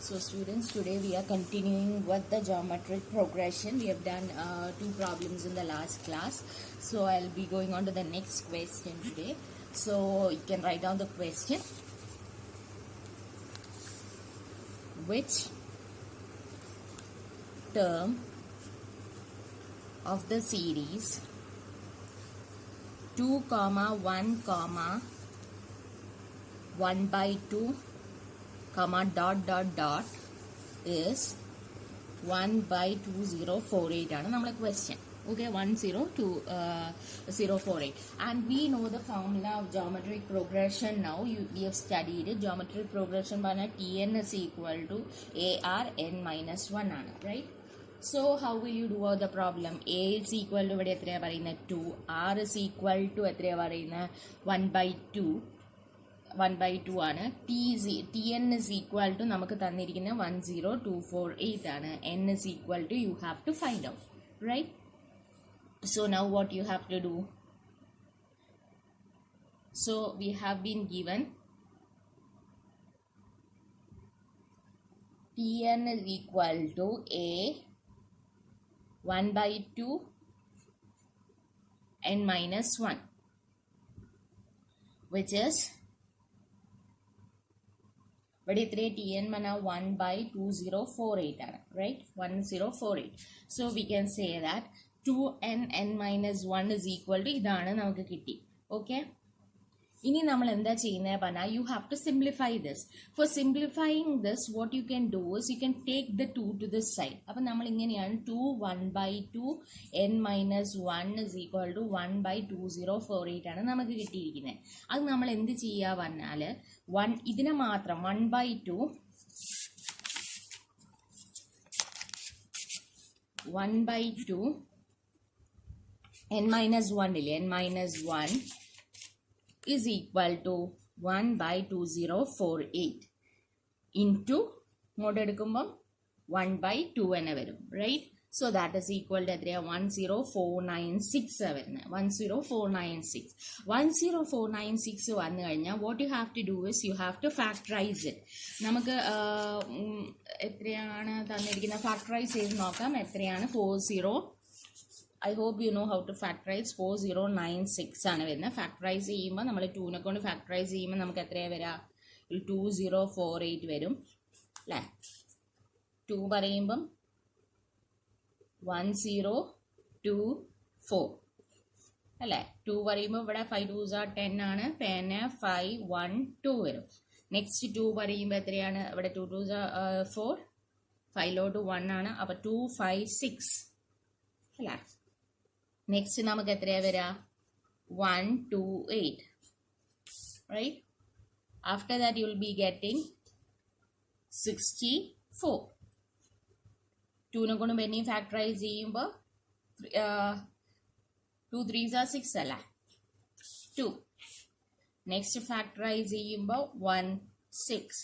So students, today we are continuing with the geometric progression. We have done two problems in the last class. So I'll be going on to the next question today. So you can write down the question. Which term of the series 2, 1, 1 by 2, dot is 1 by 2048 ആണ് നമ്മുടെ question. Okay, 102,048, and we know the formula of geometric progression now. We have studied it. Geometric progression പറഞ്ഞാൽ Tn is equal to AR n minus 1 ആണ്, right? So how will you do the problem? A is equal to ഇവിടെ എത്രയാ പറയുന്നത് 2, R is equal to എത്രയാ പറയുന്നത് 1 by 2 ആണ്. Tn is equal to നമുക്ക് തന്നിരിക്കുന്ന 10248 ആണ്. N is equal to you have to find out, right? So now what you have to do? So we have been given Tn is equal to A 1 by 2 n minus 1, which is but it's Tn mana 1 by 2048, right? 1048. So we can say that 2n n minus 1 is equal to idana namukku kitti. Okay, ini nammal endha cheyyunne panna, you have to simplify this. For simplifying this, what you can do is you can take the 2 to this side. Appo nammal ingeneyanu 2 1 by 2 n minus 1 is equal to 1 by 2048 ആണ് നമുക്ക് കിട്ടിയിരിക്കുന്നത്. അത് നമ്മൾ എന്ത് ചെയ്യാ പറഞ്ഞാൽ 1 ഇതിനെ മാത്രം 1 by 2 n minus 1 ഇല്ലേ, n minus 1 is equal to 1 by 2048 into mod എടുക്കുമ്പോൾ 1 by 2 എന്നെ വരും, right? So that is equal to 10496 വരുന്നത്. 10496 വന്നു കഴിഞ്ഞാൽ what you have to do is you have to factorize it. നമുക്ക് എത്രയാണ് തന്നിരിക്കുന്നത് ഫാക്ടറൈസ് ചെയ്ത് നോക്കാം. എത്രയാണ് 40, I hope you know how to factorize. 4096 ആണ് വരുന്നത്. ഫാക്ടറൈസ് ചെയ്യുമ്പോൾ നമ്മൾ 2നെ കൊണ്ട് ഫാക്ടറൈസ് ചെയ്യുമ്പോൾ നമുക്ക് എത്രയാണ് വരിക? 2048 വരും അല്ലേ? 2 പറയുമ്പം 1024 അല്ലേ? 2 പറയുമ്പോൾ ഇവിടെ 5 2s are 10 ആണ്. 10 512 വരും. നെക്സ്റ്റ് 2 പറയുമ്പോൾ എത്രയാണ്? ഇവിടെ 2 2s are 4, 5 1 ആണ്. അപ്പോൾ 256 അല്ലേ? നെക്സ്റ്റ് നമുക്ക് എത്രയാ വരിക? 128, right? After that you will be getting 64. 2നെ കൊണ്ട് പിന്നെ ഫാക്ടറൈസ് ചെയ്യുമ്പോൾ 2 3s are 6 അല്ല? 2. നെക്സ്റ്റ് ഫാക്ടറൈസ് ചെയ്യുമ്പോൾ 1 6.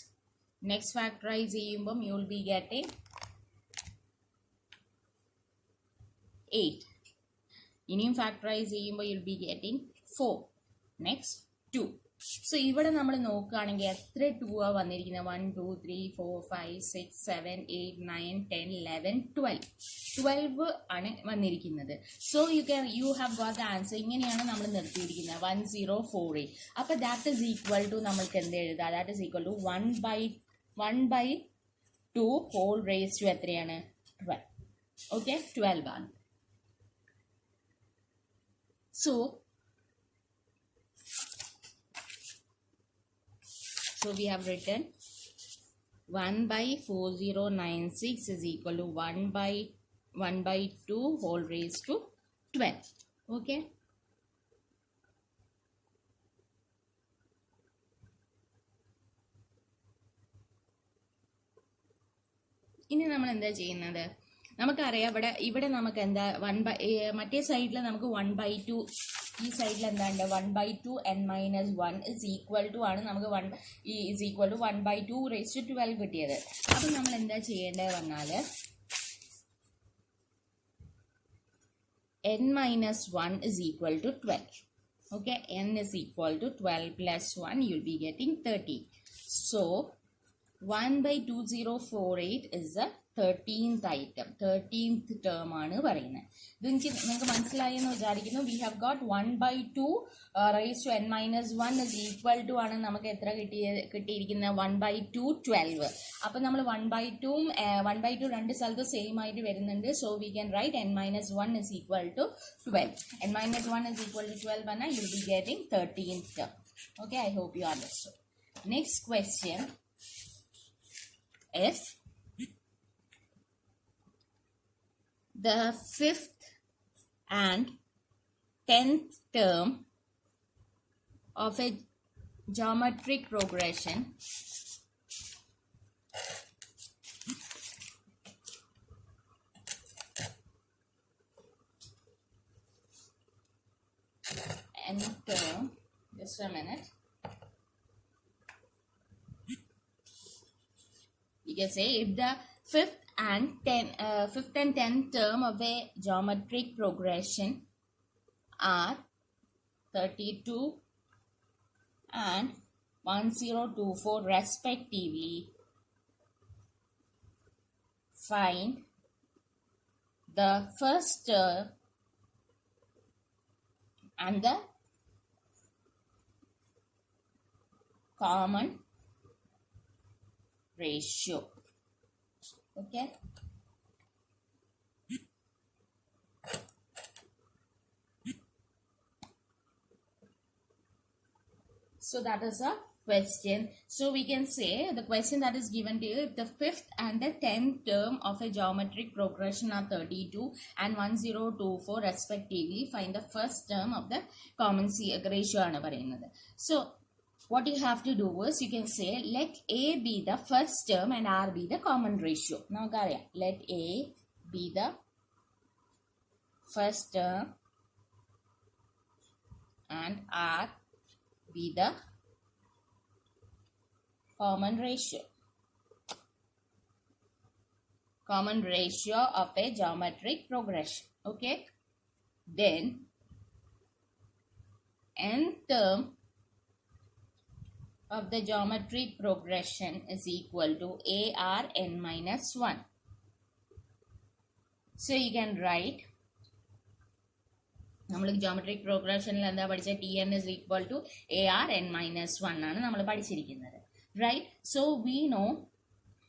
നെക്സ്റ്റ് ഫാക്ടറൈസ് ചെയ്യുമ്പം you will be getting 8. ഇനിയും ഫാക്ടറൈസ് ചെയ്യുമ്പോൾ you will be getting 4. Next 2. So ഇവിടെ നമ്മൾ നോക്കുകയാണെങ്കിൽ എത്ര 2 ആ വന്നിരിക്കുന്നത്? 1 2 3 4 5 6 7 8 9 10 11 12 ആണ് വന്നിരിക്കുന്നത്. So you have got the answer. ഇങ്ങനെയാണ് നമ്മൾ നിർത്തിയിരിക്കുന്നത് 1048. അപ്പോൾ ദാറ്റ് ഈസ് ഈക്വൽ ടു നമ്മൾക്ക് എന്ത് എഴുതാം? That is equal to 1 by 2 whole raise to എത്രയാണ്? 12. ഓക്കെ, 12 ആണ്. So we have written 1 by 4096 is equal to 1 by 2 whole raised to 12. Okay. ഇനി നമ്മൾ എന്താ ചെയ്യുന്നത്? നമുക്കറിയാം ഇവിടെ നമുക്ക് എന്താ 1 by മറ്റേ സൈഡിൽ നമുക്ക് 1 by 2, ഈ സൈഡിൽ എന്താണ്ട് 1 by 2 n minus 1 is equal to ആണ് നമുക്ക് 1 is equal to 1 by 2 raised to 12 കിട്ടിയത്. അപ്പം നമ്മൾ എന്താ ചെയ്യേണ്ടത് പറഞ്ഞാൽ n minus 1 is equal to 12. Okay, n is equal to 12 plus 1, you will be getting 30. So 1/2048 is the 13th item. 13th term ആണ് പറയുന്നത്. ഇത് നിങ്ങൾക്ക് മനസ്സിലായെന്ന് വിചാരിക്കുന്നു. We have got 1/2 raised to n minus 1 is equal to ആണ് നമുക്ക് എത്ര കിട്ടിയിരിക്കുന്നത് 1/2 12. അപ്പൊ നമ്മൾ 1/2 രണ്ട് സ്ഥലത്ത് സെയിം ആയിട്ട് വരുന്നുണ്ട്. So we can write n minus 1 is equal to 12. n minus 1 is equal to 12 and you will be getting 13th term. Okay, I hope you understood. Next question. If the 5th and 10th term of a geometric progression nth term, just a minute. You can say if the 5th and 10th term of a geometric progression are 32 and 1024 respectively, find the first term and the common ratio. Okay. So that is a question. So we can say the question that is given to you, if the 5th and the 10th term of a geometric progression are 32 and 1024 respectively, find the first term of the common ratio aanu parayunnathu. So what you have to do is you can say let A be the first term and R be the common ratio. Now let A be the first term and R be the common ratio. Common ratio of a geometric progression. Okay. Then nth term of the geometric progression is equal to AR n minus 1. So you can write, നമ്മൾ geometric progressionൽ എന്താ പഠിച്ച Tn is equal to AR n minus 1 ആണ് നമ്മൾ പഠിച്ചിരിക്കുന്നത്. Right? So we know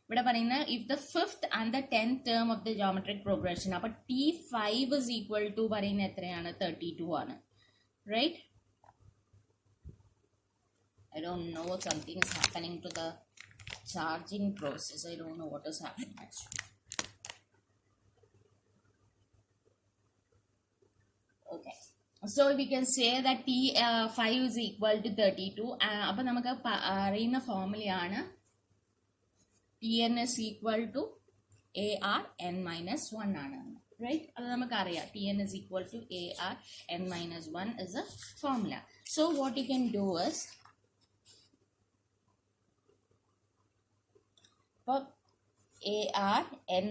ഇവിടെ പറയുന്ന if the 5th and the 10th term of the geometric progression, അപ്പോൾ T5 is equal to പറയുന്ന എത്രയാണ് 32 ആണ്. Right? I don't know, something is happening to the charging process. I don't know what is happening actually. Okay. So we can say that T5 is equal to 32. അപ്പോൾ നമുക്ക് അറിയുന്ന ഫോർമുലയാണ് Tn is equal to AR n minus 1 ആണ്. Right? അത് നമുക്ക് അറിയാം. Tn is equal to AR n minus 1 is a formula. So what you can do is, for AR n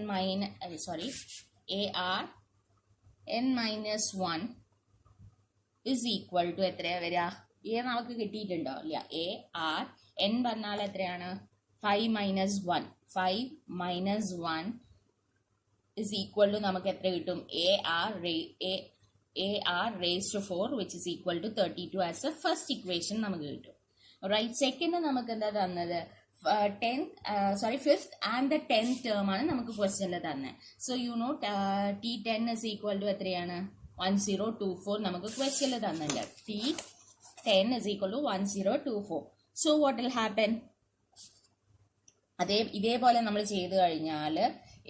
minus 1 is equal to എത്രയാ വരിക? A നമുക്ക് കിട്ടിയിട്ടുണ്ടോ? ഇല്ല. AR n പറഞ്ഞാൽ എത്രയാണ്? 5 minus 1. 5 minus 1 is equal to നമുക്ക് എത്ര കിട്ടും? AR raised to 4 which is equal to 32 as a first equation നമുക്ക് കിട്ടും. Right? Second നമുക്ക് എന്താ തന്നത്? 5th and the 10th term ആണ് നമുക്ക് ക്വസ്റ്റ്യനിൽ തന്നെ. So you know T10 is equal to എത്രയാണ്? 1024 നമുക്ക് ക്വസ്റ്റ്യനിൽ തന്നില്ല. T10 is equal to 1024. So what will happen? ഇതേപോലെ നമ്മൾ ചെയ്തു കഴിഞ്ഞാൽ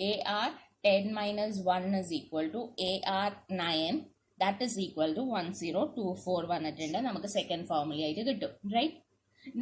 AR 10 minus 1 is equal to AR 9, that is equal to 1024 വന്നിട്ടുണ്ട്. നമുക്ക് സെക്കൻഡ് ഫോർമുല ആയിട്ട് കിട്ടും. Right?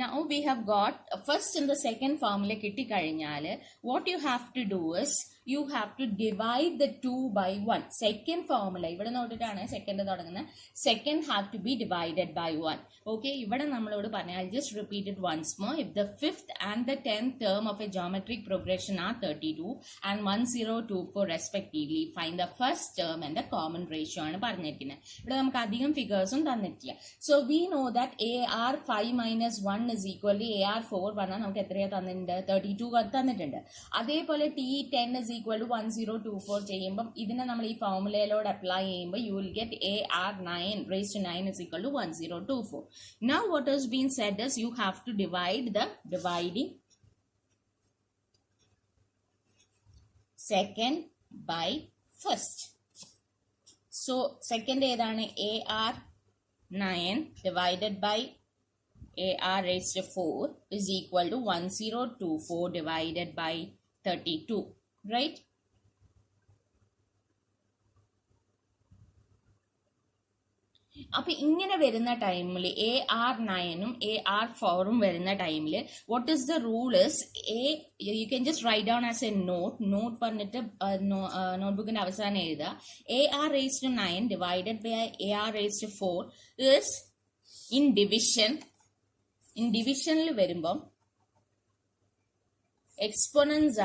Now we have got first and the second formula കിട്ടിക്കഴിഞ്ഞാൽ what you have to do is you have to divide the 2 by 1. Second formula, ഇവിടെ നോട്ടിട്ടാണ് second തുടങ്ങുന്നത്. Second have to be divided by 1. Okay, ഇവിടെ നമ്മളോട് പറഞ്ഞ, I'll just repeat it once more. If the 5th and the 10th term of a geometric progression are 32 and 1024 respectively, find the first term and the common ratio ആണ് പറഞ്ഞിരിക്കുന്നത്. ഇവിടെ നമുക്ക് അധികം ഫിഗേഴ്സും തന്നിട്ടില്ല. So we know that AR 5 minus 1 is equal to AR 4 പറഞ്ഞാൽ നമുക്ക് എത്രയാ തന്നിട്ടുണ്ട്? 32 തന്നിട്ടുണ്ട്. അതേപോലെ T10 is equal to 1024 ചെയ്യുമ്പം ഇതിനെ നമ്മൾ ഈ ഫോർമുലയിലോട് അപ്ലൈ ചെയ്യുമ്പോൾ you will get AR 9 raised to 9 is equal to 1024. Now what has been said is you have to divide the dividing second by first. So second ഏതാണ്? AR 9 divided by AR raised to 4 is equal to 1024 divided by 32, right? അപ്പൊ ഇങ്ങനെ വരുന്ന ടൈമിൽ AR 9ഉം AR 4ഉം വരുന്ന ടൈമിൽ what is the rule is you can just write down as a note പറഞ്ഞിട്ട് നോട്ട്ബുക്കിന്റെ അവസാനം എഴുതുക. AR raised to 9 divided by AR raised to 4 is in divisionൽ വരുമ്പം exponents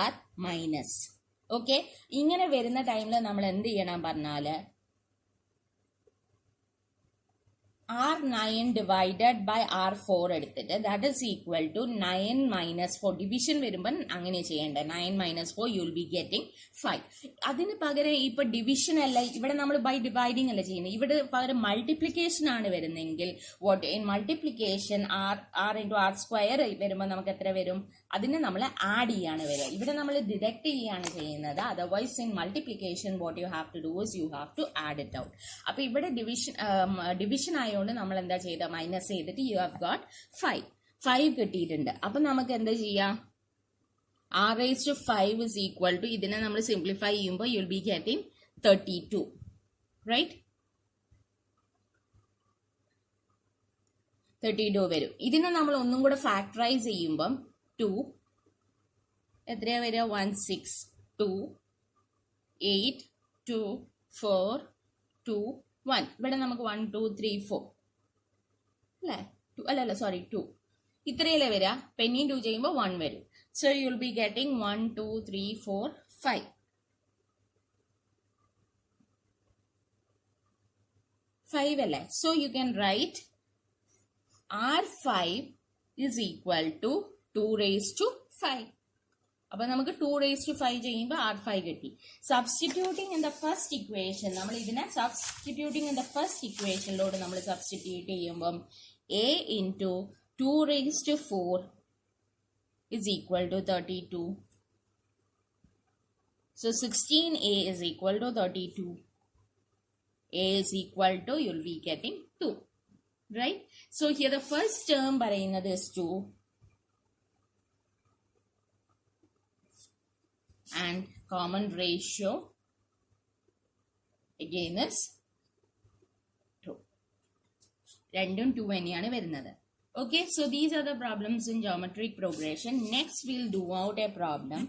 are minus. ഓക്കെ, ഇങ്ങനെ വരുന്ന ടൈമിൽ നമ്മൾ എന്ത് ചെയ്യണം പറഞ്ഞാല് R9 divided by R4 എടുത്തിട്ട് that is equal to 9 minus 4. Division വരുമ്പോൾ അങ്ങനെ ചെയ്യേണ്ടത്. 9 minus 4 you will be getting 5. അതിന് പകരം ഇപ്പൊ ഡിവിഷൻ അല്ല, ഇവിടെ നമ്മൾ ബൈ ഡിവൈഡിങ് അല്ല ചെയ്യുന്നത്, ഇവിടെ പകരം മൾട്ടിപ്ലിക്കേഷൻ ആണ് വരുന്നെങ്കിൽ what in multiplication R into R square വരുമ്പോൾ നമുക്ക് എത്ര വരും? അതിനെ നമ്മൾ ആഡ് ചെയ്യാണ് വരിക. ഇവിടെ നമ്മൾ ഡിഡക്ട് ചെയ്യാണ് ചെയ്യുന്നത്. Otherwise in multiplication what you have to do is you have to add it out. അപ്പൊ ഇവിടെ ഡിവിഷൻ ആയതുകൊണ്ട് നമ്മൾ എന്താ ചെയ്ത? മൈനസ് ചെയ്തിട്ട് യു ഹാവ് ഗോട്ട് 5 കിട്ടിയിട്ടുണ്ട്. അപ്പൊ നമുക്ക് എന്താ ചെയ്യാം? R raised to 5 is equal to, ഇതിനെ നമ്മൾ സിംപ്ലിഫൈ ചെയ്യുമ്പോൾ you will be getting 32, right? 32 വരും. ഇതിനെ നമ്മൾ ഒന്നും കൂടെ ഫാക്ടറൈസ് ചെയ്യുമ്പം 2 എത്രയാ വരിക? 1 6 2 8 2 4 2 1. ഇവിടെ നമുക്ക് 1 2 3 4 അല്ലേ? അല്ലല്ല സോറി 2 ഇത്രയല്ലേ വരിക. പെന്നിയും 2 ചെയ്യുമ്പോൾ 1 വരും. So you will be getting 1 2 3 4 5 അല്ലേ? So you can write R5 is equal to 2 raised to 5. അപ്പൊ നമുക്ക് 2 raised to 5 ചെയ്യുമ്പോൾ R5 കിട്ടി. Substituting in the first equation, നമ്മൾ ഇതിനെ സബ്സ്റ്റിറ്റ്യൂട്ടിങ് ഇൻ ദ ഫസ്റ്റ് ഇക്വേഷനിലോട് നമ്മൾ സബ്സ്റ്റിറ്റ്യൂട്ട് ചെയ്യുമ്പം A into 2 raised to 4 is equal to 32. So 16A is equal to 32. A is equal to, you will be getting 2. Right? So here the first term പറയുന്നത് is 2 and common ratio again is 2. രണ്ടും 2 തന്നെയാണ് വരുന്നത്. Okay, so these are the problems in geometric progression. Next we'll do out a problem